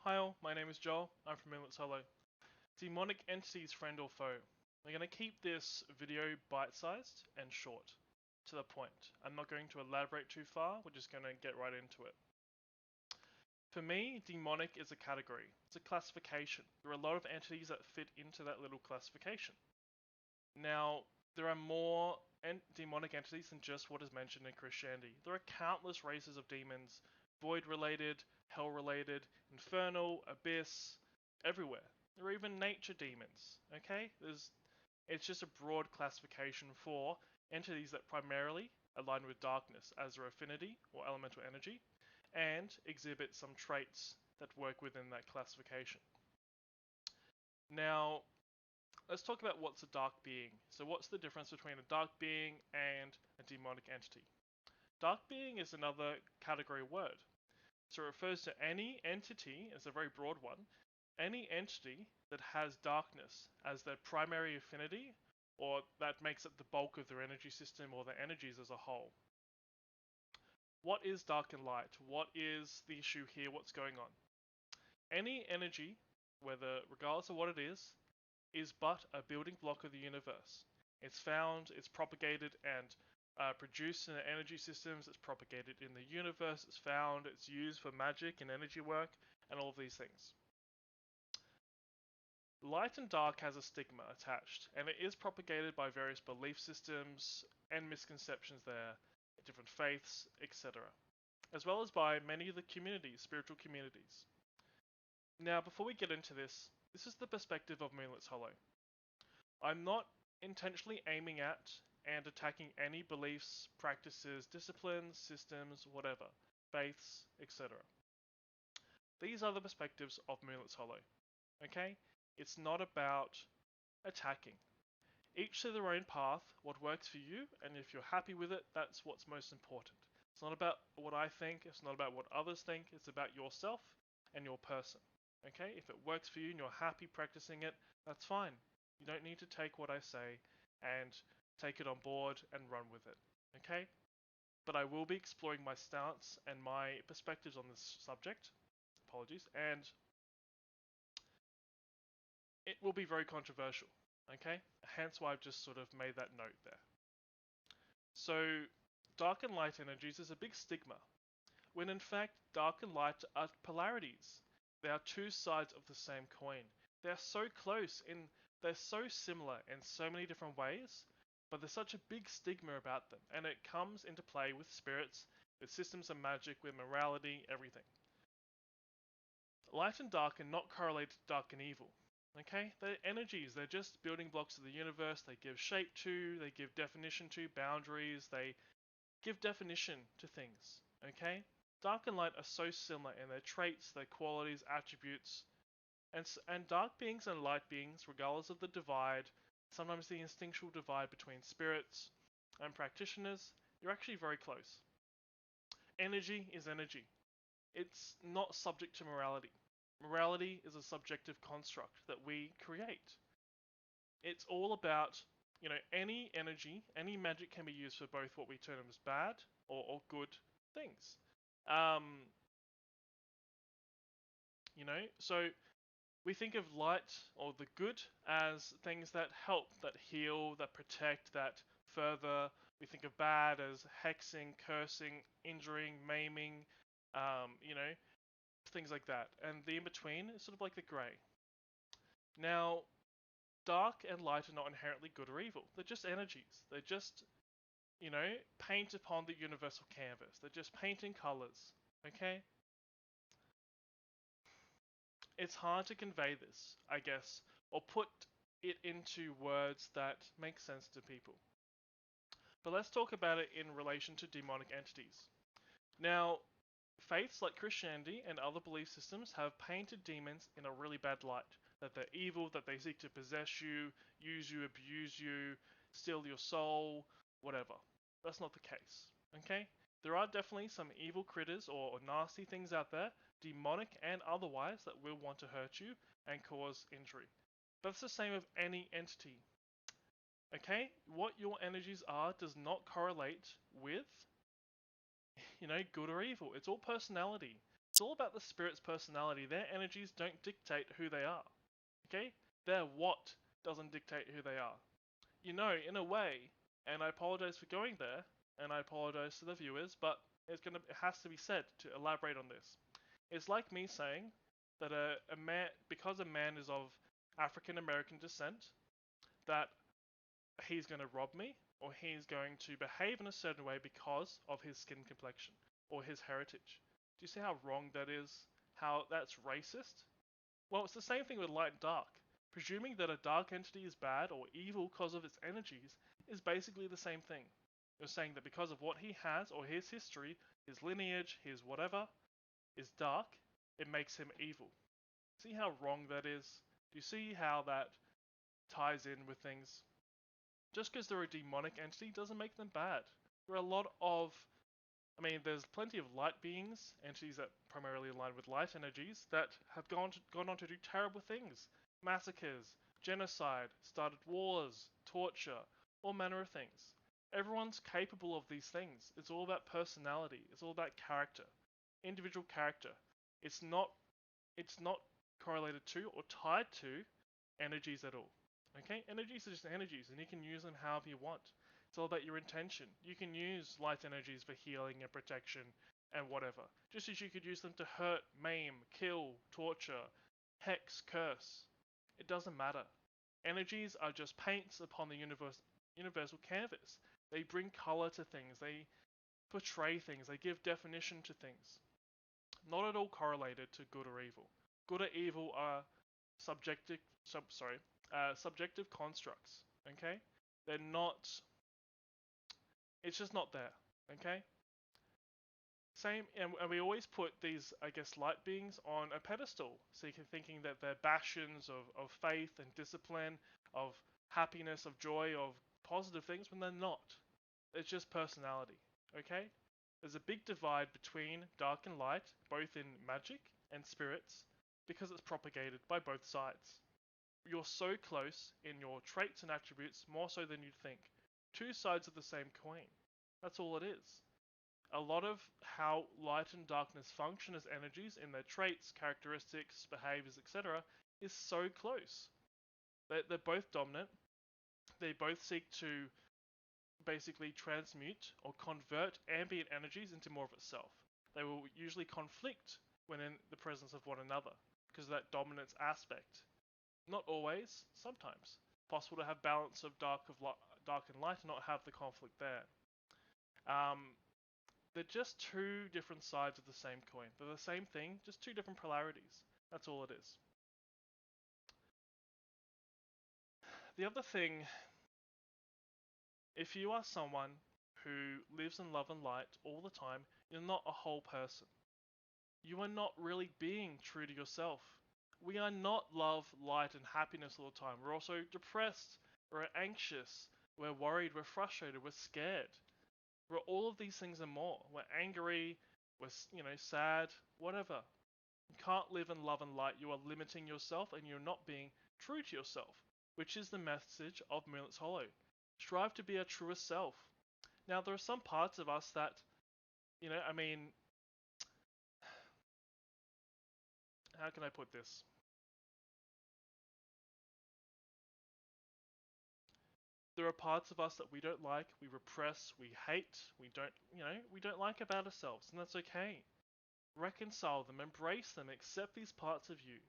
Hi all, my name is Joel, I'm from MoonlitsHollow. Demonic entities, friend or foe. I'm going to keep this video bite-sized and short, to the point. I'm not going to elaborate too far, we're just going to get right into it. For me, demonic is a category, it's a classification. There are a lot of entities that fit into that little classification. Now, there are more demonic entities than just what is mentioned in Christianity. There are countless races of demons, void-related, hell-related, infernal, abyss, everywhere. There are even nature demons, okay? It's just a broad classification for entities that primarily align with darkness as their affinity or elemental energy, and exhibit some traits that work within that classification. Now, let's talk about what's a dark being. So what's the difference between a dark being and a demonic entity? Dark being is another category word. So it refers to any entity, it's a very broad one, any entity that has darkness as their primary affinity, or that makes it the bulk of their energy system or their energies as a whole. What is dark and light? What is the issue here? What's going on? Any energy, whether regardless of what it is but a building block of the universe. It's found, it's propagated and produced in the energy systems, it's propagated in the universe, it's found, it's used for magic and energy work, and all of these things. Light and dark has a stigma attached, and it is propagated by various belief systems and misconceptions there, different faiths, etc. As well as by many of the communities, spiritual communities. Now, before we get into this is the perspective of MoonlitsHollow. I'm not intentionally aiming at and attacking any beliefs, practices, disciplines, systems, whatever, faiths, etc. These are the perspectives of MoonlitsHollow. Okay? It's not about attacking. Each to their own path, what works for you, and if you're happy with it, that's what's most important. It's not about what I think, it's not about what others think, it's about yourself and your person. Okay? If it works for you and you're happy practicing it, that's fine. You don't need to take what I say and take it on board and run with it. Okay? But I will be exploring my stance and my perspectives on this subject. Apologies. And it will be very controversial. Okay? Hence why I've just sort of made that note there. So, dark and light energies is a big stigma, when in fact dark and light are polarities. They are two sides of the same coin. They are so close they're so similar in so many different ways, but there's such a big stigma about them, and it comes into play with spirits, with systems of magic, with morality, everything. Light and dark are not correlated to dark and evil. Okay? They're energies, they're just building blocks of the universe, they give shape to, they give definition to, boundaries, they give definition to things. Okay? Dark and light are so similar in their traits, their qualities, attributes, and dark beings and light beings, regardless of the divide, sometimes the instinctual divide between spirits and practitioners, they're actually very close. Energy is energy. It's not subject to morality. Morality is a subjective construct that we create. It's all about, any energy, any magic can be used for both what we term as bad or good things. Um, so we think of light or the good as things that help, that heal, that protect, that further. We think of bad as hexing, cursing, injuring, maiming, things like that. And the in between is sort of like the grey. Now, dark and light are not inherently good or evil. They're just energies. They're just, paint upon the universal canvas. They're just painting colors. Okay? It's hard to convey this, I guess, or put it into words that make sense to people. But let's talk about it in relation to demonic entities. Now, faiths like Christianity and other belief systems have painted demons in a really bad light. That they're evil, that they seek to possess you, use you, abuse you, steal your soul, whatever. That's not the case. Okay? There are definitely some evil critters or nasty things out there, demonic and otherwise, that will want to hurt you and cause injury. But it's the same with any entity. Okay? What your energies are does not correlate with, good or evil. It's all personality. It's all about the spirit's personality. Their energies don't dictate who they are. Okay? Their what doesn't dictate who they are. You know, in a way, and I apologize for going there, and I apologize to the viewers, but it has to be said to elaborate on this. It's like me saying that a man, because a man is of African American descent, that he's going to rob me or he's going to behave in a certain way because of his skin complexion or his heritage. Do you see how wrong that is? How that's racist? Well, it's the same thing with light and dark. Presuming that a dark entity is bad or evil because of its energies is basically the same thing. You're saying that because of what he has or his history, his lineage, his whatever, is dark, it makes him evil. See how wrong that is? Do you see how that ties in with things? Just because they're a demonic entity doesn't make them bad. There are a lot of, there's plenty of light beings, entities that primarily align with light energies, that have gone on to do terrible things. Massacres, genocide, started wars, torture, all manner of things. Everyone's capable of these things. It's all about personality. It's all about character. Individual character. It's not correlated to or tied to energies at all. Okay? Energies are just energies, and you can use them however you want. It's all about your intention. You can use light energies for healing and protection and whatever. Just as you could use them to hurt, maim, kill, torture, hex, curse. It doesn't matter. Energies are just paints upon the universal canvas. They bring color to things. They portray things. They give definition to things. Not at all correlated to good or evil. Good or evil are subjective constructs. Okay, they're not. It's just not there. Okay. Same, and we always put these, I guess, light beings on a pedestal, thinking that they're bastions of faith and discipline, of happiness, of joy, of positive things, when they're not. It's just personality. Okay. There's a big divide between dark and light, both in magic and spirits, because it's propagated by both sides. You're so close in your traits and attributes, more so than you'd think. Two sides of the same coin. That's all it is. A lot of how light and darkness function as energies in their traits, characteristics, behaviors, etc., is so close. They're both dominant. They both seek to basically transmute or convert ambient energies into more of itself. They will usually conflict when in the presence of one another because of that dominance aspect. Not always, sometimes. Possible to have balance of dark and light and not have the conflict there. They're just two different sides of the same coin. They're the same thing, just two different polarities. That's all it is. The other thing, if you are someone who lives in love and light all the time, you're not a whole person. You are not really being true to yourself. We are not love, light, and happiness all the time. We're also depressed, we're anxious, we're worried, we're frustrated, we're scared. We're all of these things and more. We're angry, we're sad, whatever. You can't live in love and light. You are limiting yourself and you're not being true to yourself, which is the message of MoonlitsHollow. Strive to be our truest self. Now, there are some parts of us that, how can I put this? There are parts of us that we don't like, we repress, we hate, we don't like about ourselves, and that's okay. Reconcile them, embrace them, accept these parts of you.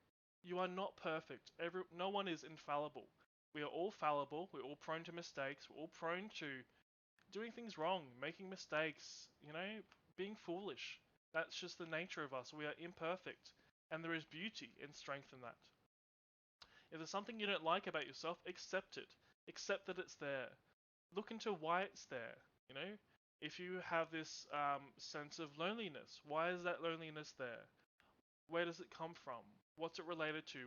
You are not perfect. No one is infallible. We are all fallible, we're all prone to mistakes, we're all prone to doing things wrong, making mistakes, being foolish. That's just the nature of us. We are imperfect, and there is beauty and strength in that. If there's something you don't like about yourself, accept it. Accept that it's there. Look into why it's there. If you have this sense of loneliness, why is that loneliness there? Where does it come from? What's it related to?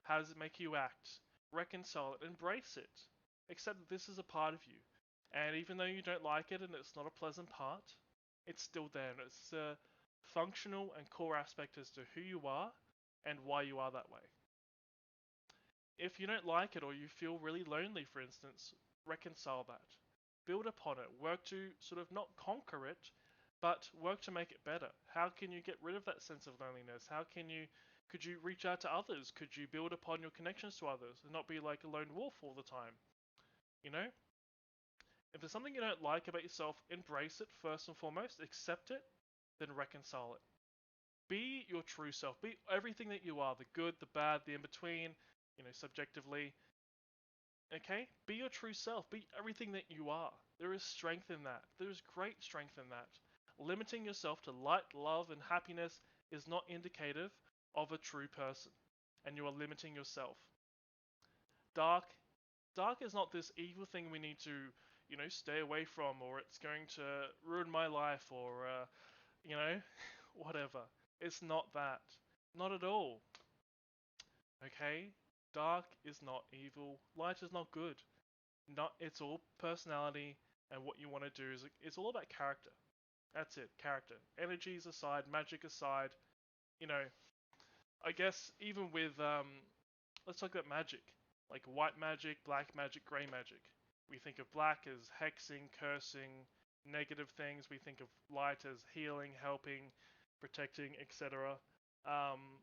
How does it make you act? Reconcile it, embrace it. Accept that this is a part of you. And even though you don't like it and it's not a pleasant part, it's still there. And it's a functional and core aspect as to who you are and why you are that way. If you don't like it or you feel really lonely, for instance, reconcile that. Build upon it. Work to sort of not conquer it, but work to make it better. How can you get rid of that sense of loneliness? Could you reach out to others? Could you build upon your connections to others and not be like a lone wolf all the time? You know? If there's something you don't like about yourself, embrace it first and foremost, accept it, then reconcile it. Be your true self. Be everything that you are, the good, the bad, the in between, subjectively. Okay? Be your true self. Be everything that you are. There is strength in that. There is great strength in that. Limiting yourself to light, love, and happiness is not indicative of a true person. And you are limiting yourself. Dark. Dark is not this evil thing we need to, stay away from, or it's going to ruin my life, or, whatever. It's not that. Not at all. Okay? Dark is not evil. Light is not good. It's all personality, and what you want to do is it's all about character. That's it, character. Energies aside, magic aside, you know, I guess even with let's talk about magic. Like white magic, black magic, grey magic. We think of black as hexing, cursing, negative things. We think of light as healing, helping, protecting, etc. Um,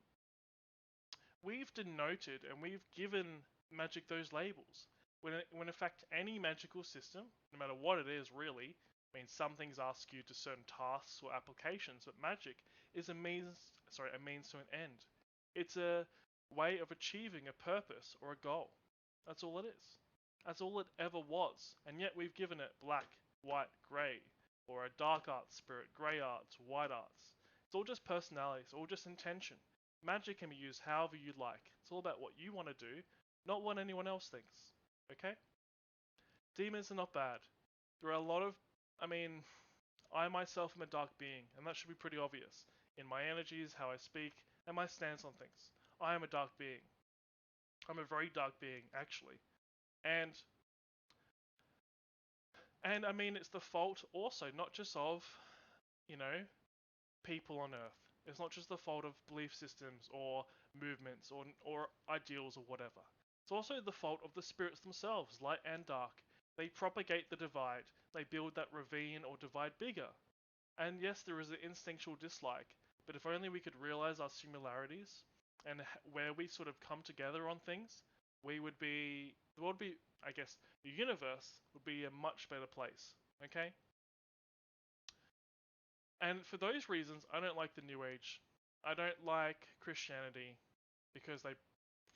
we've denoted and we've given magic those labels. When in fact any magical system, no matter what it is really, I mean some things ask you to certain tasks or applications, but magic is a means to an end. It's a way of achieving a purpose or a goal. That's all it is. That's all it ever was. And yet we've given it black, white, grey, or a dark arts spirit, grey arts, white arts. It's all just personality, it's all just intention. Magic can be used however you like. It's all about what you want to do, not what anyone else thinks. Okay? Demons are not bad. There are a lot of. I mean, I myself am a dark being, and that should be pretty obvious. In my energies, how I speak, and my stance on things. I am a dark being. I'm a very dark being, actually. And. And I mean, it's the fault also, not just of, you know, people on Earth. It's not just the fault of belief systems or movements or ideals or whatever. It's also the fault of the spirits themselves, light and dark. They propagate the divide. They build that ravine or divide bigger. And yes, there is an instinctual dislike, but if only we could realize our similarities and where we sort of come together on things, the world would be, I guess, the universe would be a much better place. Okay? And for those reasons, I don't like the New Age. I don't like Christianity because they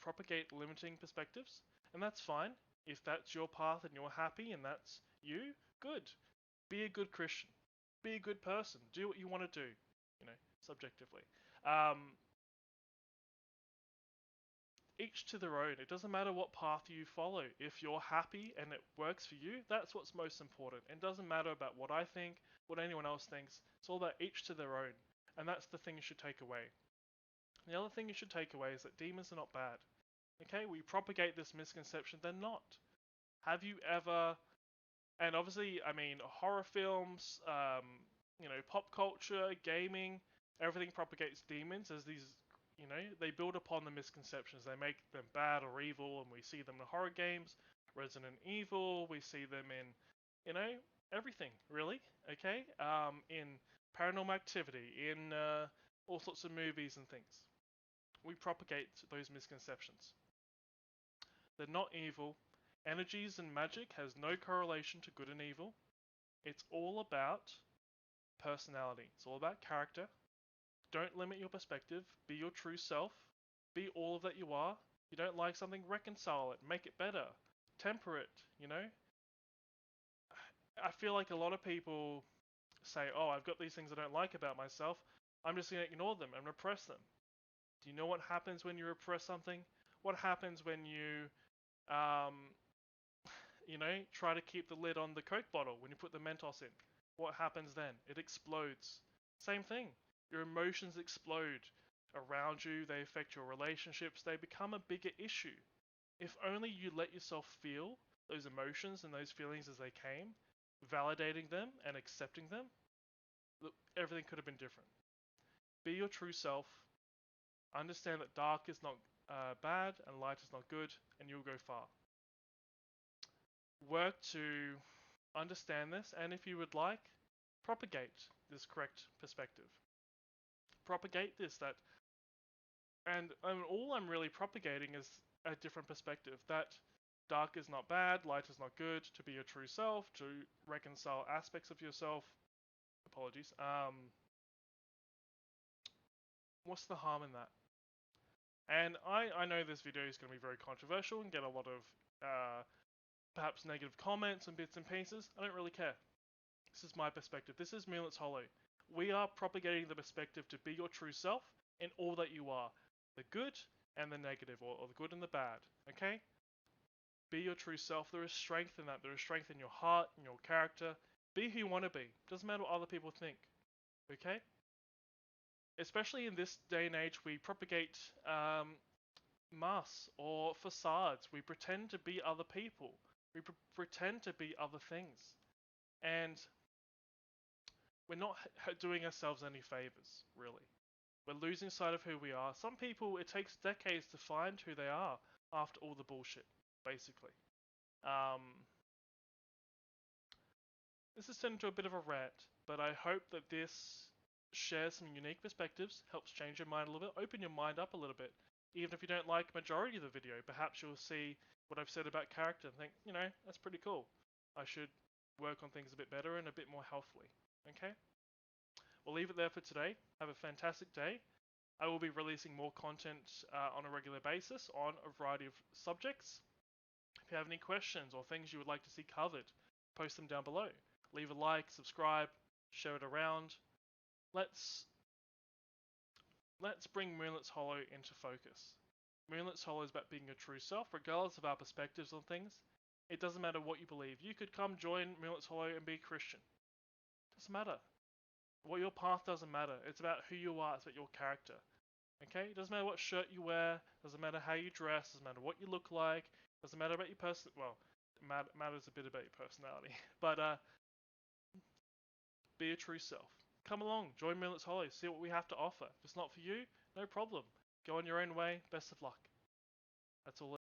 propagate limiting perspectives, and that's fine. If that's your path and you're happy and that's you, good. Be a good Christian. Be a good person. Do what you want to do, subjectively. Um, each to their own. It doesn't matter what path you follow. If you're happy and it works for you, that's what's most important. It doesn't matter about what I think, what anyone else thinks. It's all about each to their own. And that's the thing you should take away. The other thing you should take away is that demons are not bad. Okay, we propagate this misconception, they're not. Have you ever, and obviously, I mean, horror films, pop culture, gaming, everything propagates demons as these, they build upon the misconceptions. They make them bad or evil, and we see them in horror games, Resident Evil, we see them in, you know, everything, really, okay? In Paranormal Activity, in all sorts of movies and things. We propagate those misconceptions. They're not evil. Energies and magic has no correlation to good and evil. It's all about personality. It's all about character. Don't limit your perspective. Be your true self. Be all of that you are. You don't like something, reconcile it. Make it better. Temper it. I feel like a lot of people say, oh, I've got these things I don't like about myself. I'm just going to ignore them and repress them. Do you know what happens when you repress something? What happens when you um, try to keep the lid on the Coke bottle when you put the Mentos in? What happens then? It explodes. Same thing. Your emotions explode around you, they affect your relationships, they become a bigger issue. If only you let yourself feel those emotions and those feelings as they came, validating them and accepting them, look, everything could have been different. Be your true self, understand that dark is not bad and light is not good, and you'll go far. Work to understand this, and if you would like, propagate this correct perspective. Propagate this, and all I'm really propagating is a different perspective. That dark is not bad, light is not good, to be your true self, to reconcile aspects of yourself. Apologies. What's the harm in that? And I know this video is going to be very controversial and get a lot of perhaps negative comments and bits and pieces. I don't really care. This is my perspective. This is MoonlitsHollow. We are propagating the perspective to be your true self in all that you are. The good and the negative, or the good and the bad. Okay? Be your true self. There is strength in that. There is strength in your heart, in your character. Be who you want to be. Doesn't matter what other people think. Okay? Especially in this day and age, we propagate masks or facades. We pretend to be other people. We pretend to be other things. And we're not doing ourselves any favors, really. We're losing sight of who we are. Some people, it takes decades to find who they are after all the bullshit, basically. This has turned into a bit of a rant, but I hope that this shares some unique perspectives, helps change your mind a little bit, open your mind up a little bit. Even if you don't like majority of the video, perhaps you'll see what I've said about character and think, you know, that's pretty cool. I should work on things a bit better and a bit more healthily. Okay? We'll leave it there for today. Have a fantastic day. I will be releasing more content on a regular basis on a variety of subjects. If you have any questions or things you would like to see covered, post them down below. Leave a like, subscribe, share it around. Let's bring MoonlitsHollow into focus. MoonlitsHollow is about being your true self, regardless of our perspectives on things. It doesn't matter what you believe. You could come join MoonlitsHollow and be a Christian. It doesn't matter. What your path doesn't matter. It's about who you are. It's about your character. Okay? It doesn't matter what shirt you wear. Doesn't matter how you dress. Doesn't matter what you look like. Doesn't matter about your person. Well, it matters a bit about your personality. But be your true self. Come along, join MoonlitsHollow, see what we have to offer. If it's not for you, no problem. Go on your own way. Best of luck. That's all.